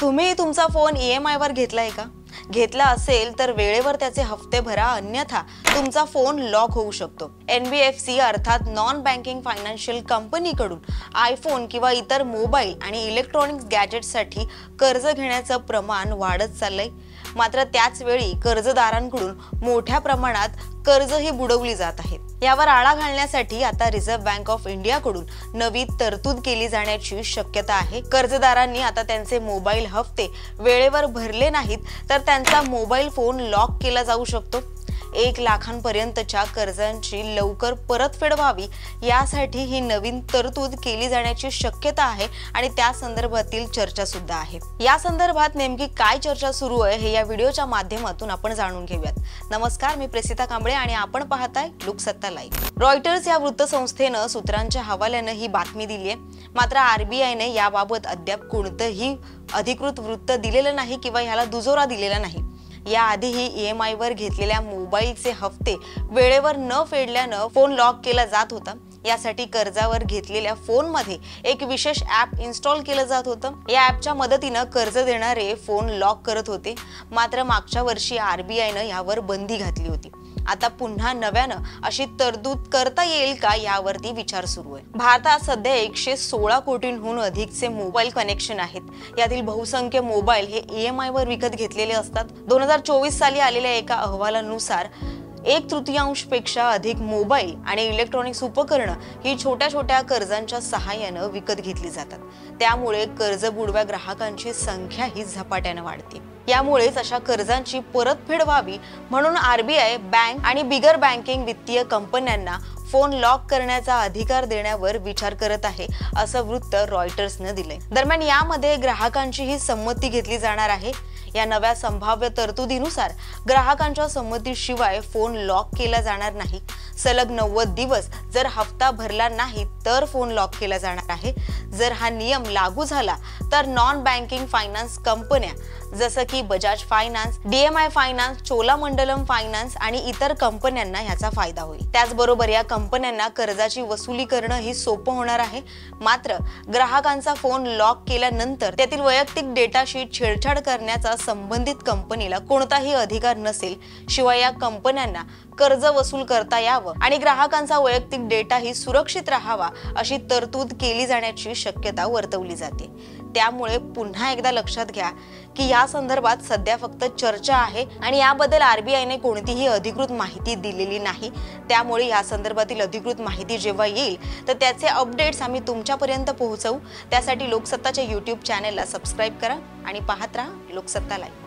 तुम्ही तुमचा phone EMI वर घेतलाय का? घेतला असेल तर वेळेवर त्याचे हफ्ते भरा, अन्यथा तुमचा फोन लॉक होऊ शकतो। NBFC अर्थात नॉन बँकिंग फायनान्शियल कंपनीकडून आयफोन किंवा इतर मोबाईल आणि इलेक्ट्रॉनिक्स गॅजेट्ससाठी कर्ज घेण्याचं प्रमाण वाढत चाललंय। मात्र त्याच वेळी कर्जदारांकडून मोठ्या प्रमाणात कर्जही बुडवली जात आहेत। यावर आळा घालण्यासाठी आता रिझर्व्ह बँक ऑफ इंडियाकडून नवी तरतूद केली जाण्याची शक्यता आहे। कर्जदारांनी आता त्यांचे मोबाईल हफ्ते वेळेवर भरले नाहीत तर त्यांचा मोबाईल फोन लॉक केला जाऊ शकतो। 1 लाखांपर्यंतच्या कर्जांची लवकर परतफेड व्हावी यासाठी ही नवीन तरतूद केली जाण्याची शक्यता आहे आणि त्या संदर्भातील चर्चा सुद्धा आहे। या संदर्भात नेमकी काय चर्चा सुरू आहे हे या व्हिडिओच्या माध्यमातून आपण जाणून घेऊयात। नमस्कार, मी प्रेसिता कांबळे आणि आपण पाहताय लोकसत्ता लाईव्ह। रॉयटर्स या वृत्तसंस्थेनं सूत्रांच्या हवाल्याने ही बातमी दिली आहे। मात्र RBIने याबाबत अद्याप कोणतंही अधिकृत वृत्त दिलेलं नाही किंवा ह्याला दुजोरा दिलेला नाही। याआधीही EMI वर घेतलेल्या मोबाईलचे हफ्ते वेळेवर न फेडल्यानं फोन लॉक केला जात होता। यासाठी कर्जावर घेतलेल्या फोनमध्ये एक विशेष ॲप इन्स्टॉल केलं जात होतं। या ॲपच्या मदतीनं कर्ज देणारे फोन लॉक करत होते। मात्र मागच्या वर्षी RBIनं यावर बंदी घातली होती। आता पुन्हा नव्यानं अशी तरतूद करता येईल का यावरती विचार सुरू आहे। भारतात सध्या 116 कोटींहून अधिकचे मोबाईल कनेक्शन आहेत। यातील बहुसंख्य मोबाईल हे EMI वर विकत घेतलेले असतात। 2024 साली आलेल्या एका अहवालानुसार 1/3 पेक्षा अधिक मोबाईल आणि इलेक्ट्रॉनिक्स उपकरणं ही छोट्या कर्जांच्या सहाय्यानं विकत घेतली जातात। त्यामुळे कर्ज बुडव्या ग्राहकांची संख्या ही झपाट्याने वाढते। यामुळेच अशा कर्जांची परतफेड व्हावी म्हणून RBI बँक आणि बिगर बँकिंग वित्तीय कंपन्यांना फोन लॉक करण्याचा अधिकार देण्यावर विचार करत आहे, असं वृत्त रॉयटर्सने दिले। दरम्यान यामध्ये ग्राहकांची ही संमती घेतली जाणार आहे। या नव्या संभाव्य तरतुदीनुसार ग्राहकांच्या संमतीशिवाय फोन लॉक केला जाणार नाही। सलग 90 दिवस जर हप्ता भरला नाही तर फोन लॉक केला जाणार आहे। जर हा नियम लागू झाला तर नॉन बँकिंग फायनान्स कंपन्या जसं की Bajaj finance, DMI finance, Cholamandalam finance आणि इतर कंपन्यांना याचा फायदा होईल। त्याचबरोबर या कंपन्यांना कर्जाची वसुली करणं ही सोपं होणार आहे। मात्र ग्राहकांचा फोन लॉक केल्यानंतर त्यातील वैयक्तिक डेटाशी छेडछाड करण्याचा संबंधित कंपनीला कोणताही अधिकार नसेल। शिवाय या कंपन्यांना कर्ज वसूल करता यावं आणि ग्राहकांचा वैयक्तिक डेटा ही सुरक्षित राहावा अशी तरतूद केली जाण्याची शक्यता वर्तवली जाते। त्यामुळे पुन्हा एकदा लक्षात घ्या की या संदर्भात सध्या फक्त चर्चा आहे आणि याबद्दल RBIने कोणतीही अधिकृत माहिती दिलेली नाही। त्यामुळे या संदर्भातील अधिकृत माहिती जेव्हा येईल तर त्याचे अपडेट्स आम्ही तुमच्यापर्यंत पोहोचवू। त्यासाठी लोकसत्ताच्या YouTube चॅनेलला सबस्क्राइब करा आणि पाहत राहा लोकसत्ता लाईव्ह।